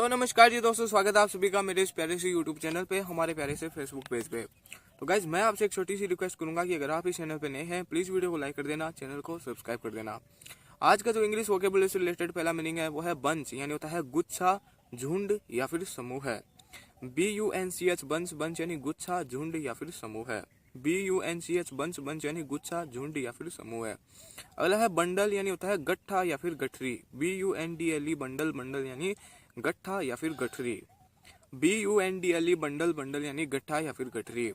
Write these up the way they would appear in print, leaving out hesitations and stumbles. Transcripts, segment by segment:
तो नमस्कार जी दोस्तों, स्वागत है आप सभी का मेरे इस प्यारे से यूट्यूब चैनल पे, हमारे प्यारे से फेसबुक पेज पे। तो गाइज मैं आपसे एक छोटी सी रिक्वेस्ट करूंगा कि अगर आप इस चैनल पे नए हैं प्लीज वीडियो को लाइक कर देना, चैनल को सब्सक्राइब कर देना। आज का जो इंग्लिश वोकेबुलरी से रिलेटेड पहला मीनिंग है वो है बंच, यानी होता है गुच्छा, झुंड या फिर समूह है। BUNCH बंच, बंच यानी गुच्छा, झुंड या फिर समूह है। BUNCH बंच, बंच यानी गुच्छा, झुंड या फिर समूह है। अगला है बंडल, यानी होता है गट्ठा या फिर गठरी। BUNDLE बंडल, बंडल यानी गट्ठा या फिर गठरी। BUNDLE बंडल, बंडल यानी गट्ठा या फिर गठरी।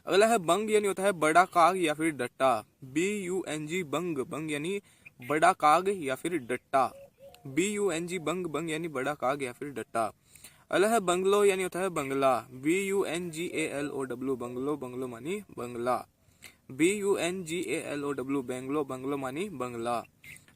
अगला है बंग, यानी होता है बड़ा काग या फिर डट्टा। BUNG बंग, बंग यानी बड़ा काग या फिर डट्टा। BUNG बंग, बंग यानी बड़ा काग या फिर डट्टा। अगला है बंगलो, यानी होता है बंगला। BUNGALOW बंगलो, बंगलो मानी बंगला। BUNGALOW बेंगलो, बंगलो मानी बंगला।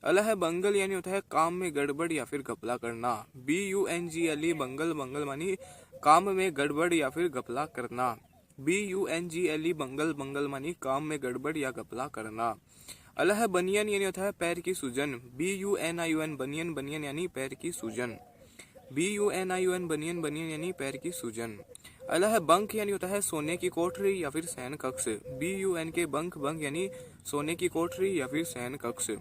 अगला है बंगल, यानी होता है काम में गड़बड़ या फिर घपला करना। BUNGLE बंगल, बंगल मानी काम में गड़बड़ या फिर घपला करना। BUNGLE बंगल, बंगल मानी काम में गड़बड़ या घपला करना। अगला है बनियन, यानी होता है पैर की सूजन। BUNION बनियन, बनियन यानी पैर की सूजन। BUNION बनियन, बनियन यानी पैर की सूजन। अगला है बंक, यानी होता है सोने की कोठरी या फिर शयन कक्ष। BUNK बंक, बंक यानी सोने की कोठरी या फिर शयन कक्ष।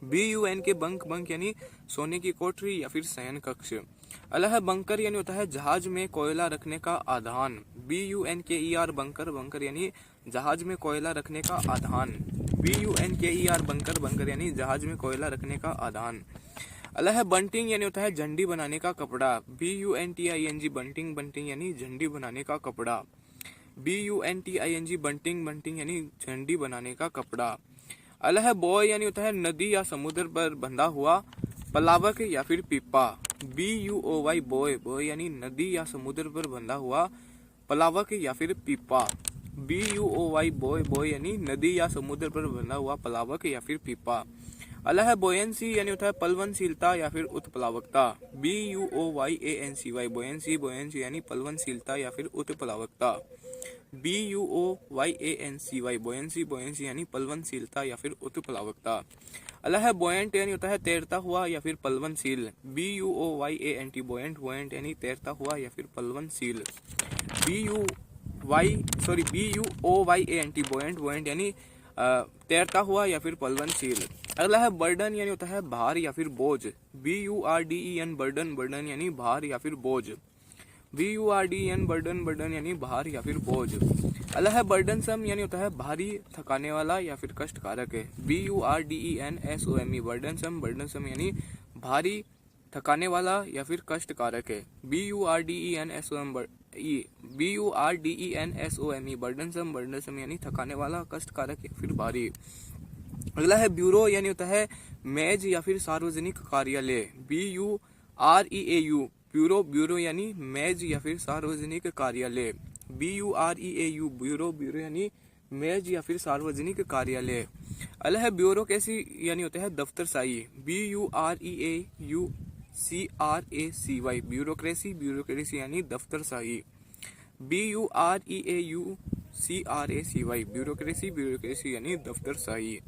BUNK बंक, बंक यानी सोने की कोठरी या फिर शयन कक्ष। अगला है बंकर, यानी होता है जहाज में कोयला रखने का आधान। BUNKER बंकर, बंकर यानी जहाज में कोयला रखने का आधान। BUNKER बंकर, बंकर यानी जहाज में कोयला रखने का आधान। अगला है बंटिंग, यानी होता है झंडी बनाने का कपड़ा। BUNTING बंटिंग, बंटिंग यानी झंडी बनाने का कपड़ा। BUNTING बंटिंग, बंटिंग यानी झंडी बनाने का कपड़ा। अगला है बॉय, यानी होता है नदी या समुद्र पर बंधा हुआ पलावक या फिर पीपा। BUOY बॉय, बॉय यानी नदी या समुद्र पर बंधा हुआ पलावक या फिर पीपा। BUOY बॉय, बॉय यानी नदी या समुद्र पर बंधा हुआ पलावक या फिर पीपा। अगला है बोयंसी, यानी होता है पलवनशीलता या फिर उत्प्लावकता। BUOYANCY बोयंसी, बोयंसी यानी पलवनशीलता या फिर उत्प्लावकता। BUOYANCY बोयंसी, बोयंसी यानी पलवनशीलता या फिर उत्प्लावकता। अगला है बोयंट, यानी होता है तैरता हुआ या फिर पलवनशील। BUOYANT बोयंट, बोयंट यानी तैरता हुआ या फिर पलवनशील। BUOYANT बोयंट, बोयंट यानी तैरता हुआ या फिर पलवनशील। अगला है बर्डन, यानी होता है भार या फिर बोझ। BURDEN बर्डन, बर्डन यानी भार या फिर बोझ। BURDEN बर्डन, बर्डन यानी भार या फिर बोझ। अगला है बर्डनसम, यानी होता है भारी, थकाने वाला या फिर कष्टकारक है। BURDENSOME बर्डनसम, बर्डनसम यानी भारी, थकाने वाला या फिर कष्टकारक है। BURDENSOME बर्डनसम, बर्डनसम यानी थकाने वाला, कष्टकारक या फिर भारी। अगला है ब्यूरो, यानी होता है मेज या फिर सार्वजनिक कार्यालय। BUREAU ब्यूरो, ब्यूरो यानी मेज या फिर सार्वजनिक कार्यालय। BUREAU ब्यूरो, ब्यूरो यानी मेज या फिर सार्वजनिक कार्यालय। अगला है ब्यूरोक्रेसी, यानी होता है दफ्तरशाही। BUREAUCRACY ब्यूरोक्रेसी, ब्यूरोक्रेसी यानी दफ्तरशाही। BUREAUCRACY ब्यूरोक्रेसी, ब्यूरोक्रेसी यानी दफ्तरशाही।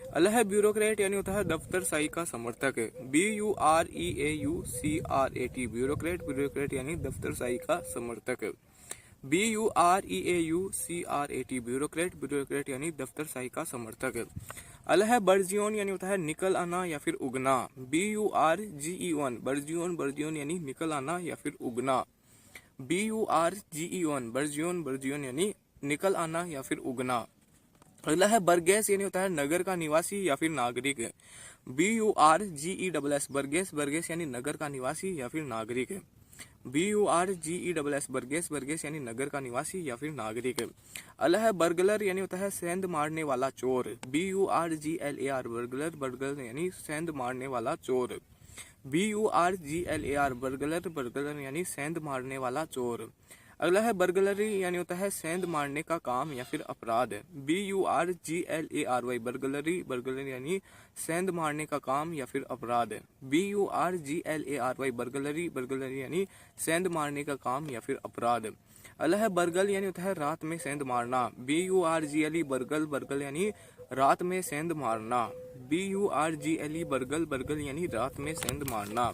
अगला है ब्यूरोक्रेट, यानी होता है दफ्तरशाही का समर्थक। BUREAUCRAT ब्यूरोक्रेट, ब्यूरोक्रेट यानी दफ्तरशाही का समर्थक। BUREAUCRAT ब्यूरोक्रेट, ब्यूरोक्रेट यानी दफ्तरशाही का समर्थक। अगला है बर्जियोन, यानी होता है निकल आना या फिर उगना। BURGEON बर्जियोन, बर्जियोन यानी निकल आना या फिर उगना। BURGEON बर्जियोन, बर्जियोन यानी निकल आना या फिर उगना। अगला है बरगेस, यानी होता है नगर का निवासी या फिर नागरिक। BURGESS बरगेस, बरगेस यानी नगर का निवासी या फिर नागरिक। BURGESS बरगेस, बरगेस यानी नगर का निवासी या फिर नागरिक। अगला है बर्गलर, यानी होता है सेंध मारने वाला चोर। BURGLAR बर्गलर, बर्गलर यानी सेंध मारने वाला चोर। BURGLAR बर्गलर, बर्गलर यानी सेंध मारने वाला चोर। अगला है बर्गलरी, यानी होता है सेंध मारने का काम या फिर अपराध। BURGLARY बर्गलरी, बर्गलरी यानी सेंध मारने का काम या फिर अपराध। BURGLARY बर्गलरी, बर्गलरी यानी सेंध मारने का काम या फिर अपराध। अगला है बरगल, यानी होता है रात में सेंध मारना। BURGLE बरगल, बरगल यानी रात में सेंध मारना। BURGLE बरगल, बरगल यानी रात में सेंध मारना।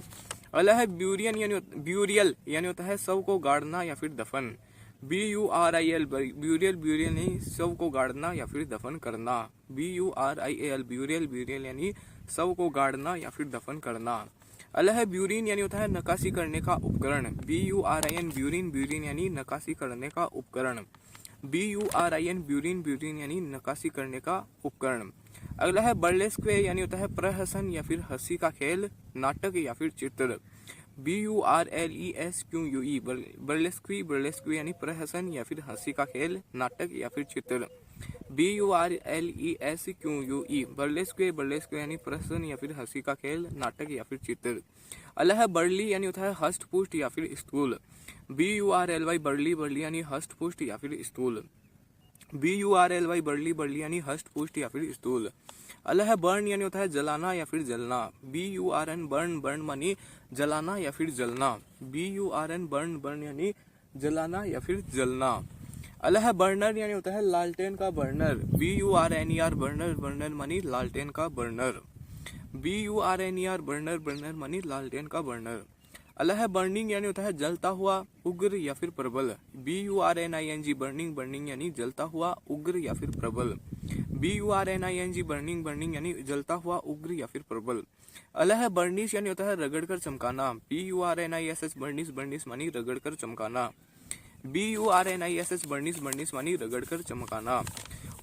अगला है ब्यूरियल यानी होता है शव को गाड़ना या फिर दफन। BURIL ब्यूरियल ब्यूरियल यानी शव को गाड़ना या फिर दफन करना। BURIAL ब्यूरियल यानी शव को गाड़ना या फिर दफन करना। अगला है ब्यूरिन यानी होता है नकाशी करने का उपकरण। BURIN ब्यूरिन यानी नकाशी करने का उपकरण। BURIN ब्यूरिन यानी नकाशी करने का उपकरण। अगला है बर्लेस्क्वे यानी होता है प्रहसन या फिर हंसी का खेल, नाटक या फिर चित्र। BURLESQUE बर्लेस्क्वी यानी प्रहसन या फिर हंसी का खेल, नाटक या फिर चित्र। BURLESQUE बर्लेस्क्वे यानी प्रहसन या फिर हंसी का खेल, नाटक या फिर चित्र। अगला है बर्ली यानी होता है हष्ट पुष्ट या फिर स्थूल। BURLY बर्ली यानी हष्ट पुष्ट या फिर स्थूल। BURLY बर्ली यानी हष्ट पुष्ट या फिर स्थूल। अगला है बर्न यानी होता है जलाना या फिर जलना। BURN बर्न मानी जलाना या फिर जलना। BURN बर्न यानी जलाना या फिर जलना। अगला है बर्नर यानी होता है लालटेन का बर्नर। BURNER बर्नर मानी लालटेन का बर्नर। BURNER बर्नर मानी लालटेन का बर्नर। अगला है बर्निंग यानी होता है जलता हुआ, उग्र या फिर प्रबल। BURNING बर्निंग यानी जलता हुआ, उग्र या फिर प्रबल। BURNING बर्निंग यानी जलता हुआ, उग्र या फिर प्रबल। अगला है बर्निश यानी होता है रगड़कर चमकाना। BURNISH बर्निश मानी रगड़कर चमकाना। BURNISH बर्निश मानी रगड़कर चमकाना।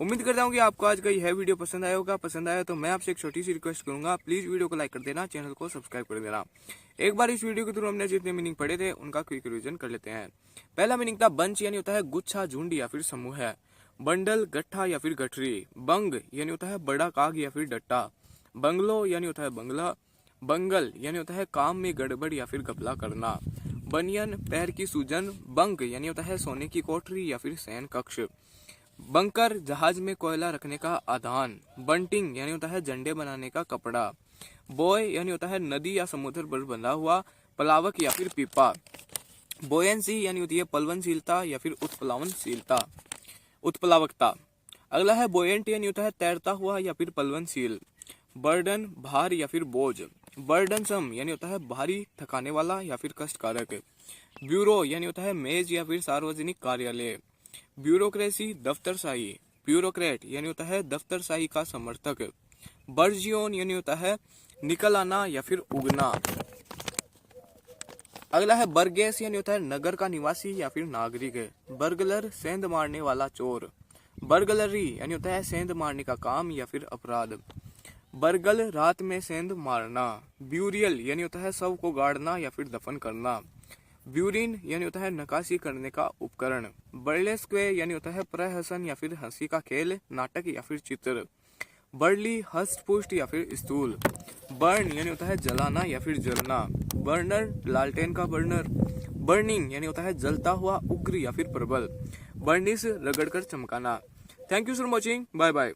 उम्मीद करता हूँ कि आपको आज का यह वीडियो पसंद आया होगा। पसंद आया तो मैं आपसे एक छोटी सी रिक्वेस्ट करूंगा, प्लीज वीडियो को लाइक कर देना, चैनल को सब्सक्राइब कर देना। एक बार इस वीडियो के थ्रू हमने जितने मीनिंग पढ़े थे उनका क्विक रिवीजन कर लेते हैं। पहला मीनिंग था बंच यानी होता है गुच्छा, झुंड या फिर समूह है। बंडल गट्ठा या फिर गठरी। बंग यानी होता है बड़ा काग या फिर डट्टा। बंगलो यानी होता है बंगला। बंगल यानी होता है काम में गड़बड़ या फिर घपला करना। बनियन पैर की सूजन। बंक यानी होता है सोने की कोठरी या फिर शयन कक्ष। बंकर जहाज में कोयला रखने का आधान। बंटिंग यानी होता है झंडे बनाने का कपड़ा। बॉय यानी होता है नदी या समुद्र पर बंधा हुआ प्लावक या फिर पीपा। बोयंसी यानी होती है पलवनशीलता या फिर उत्प्लावकता। अगला है बोयंट यानी होता है तैरता हुआ या फिर पलवनशील। बर्डन भार या फिर बोझ। बर्डनसम यानी होता है भारी, थकाने वाला या फिर कष्टकारक। ब्यूरो यानी होता है मेज या फिर सार्वजनिक कार्यालय। ब्यूरोक्रेसी दफ्तरशाही। ब्यूरोक्रेट यानी होता है दफ्तरशाही का समर्थक। बर्जियोन यानी होता है निकल आना या फिर उगना। अगला है बर्गेस यानी होता है नगर का निवासी या फिर नागरिक। बर्गलर सेंध मारने वाला चोर। बर्गलरी यानी होता है सेंध मारने का काम या फिर अपराध। बरगल रात में सेंध मारना। ब्यूरियल यानी होता है शव को गाड़ना या फिर दफन करना। ब्यूरिन यानी होता है नकाशी करने का उपकरण। बर्लेस्क्वे यानी होता है प्रहसन या फिर हंसी का खेल, नाटक या फिर चित्र। बर्ली हष्ट पुष्ट या फिर स्थूल। बर्न यानी होता है जलाना या फिर जलना। बर्नर लालटेन का बर्नर। बर्निंग यानी होता है जलता हुआ, उग्र या फिर प्रबल। बर्निश रगड़कर चमकाना। Thank you for watching, bye bye.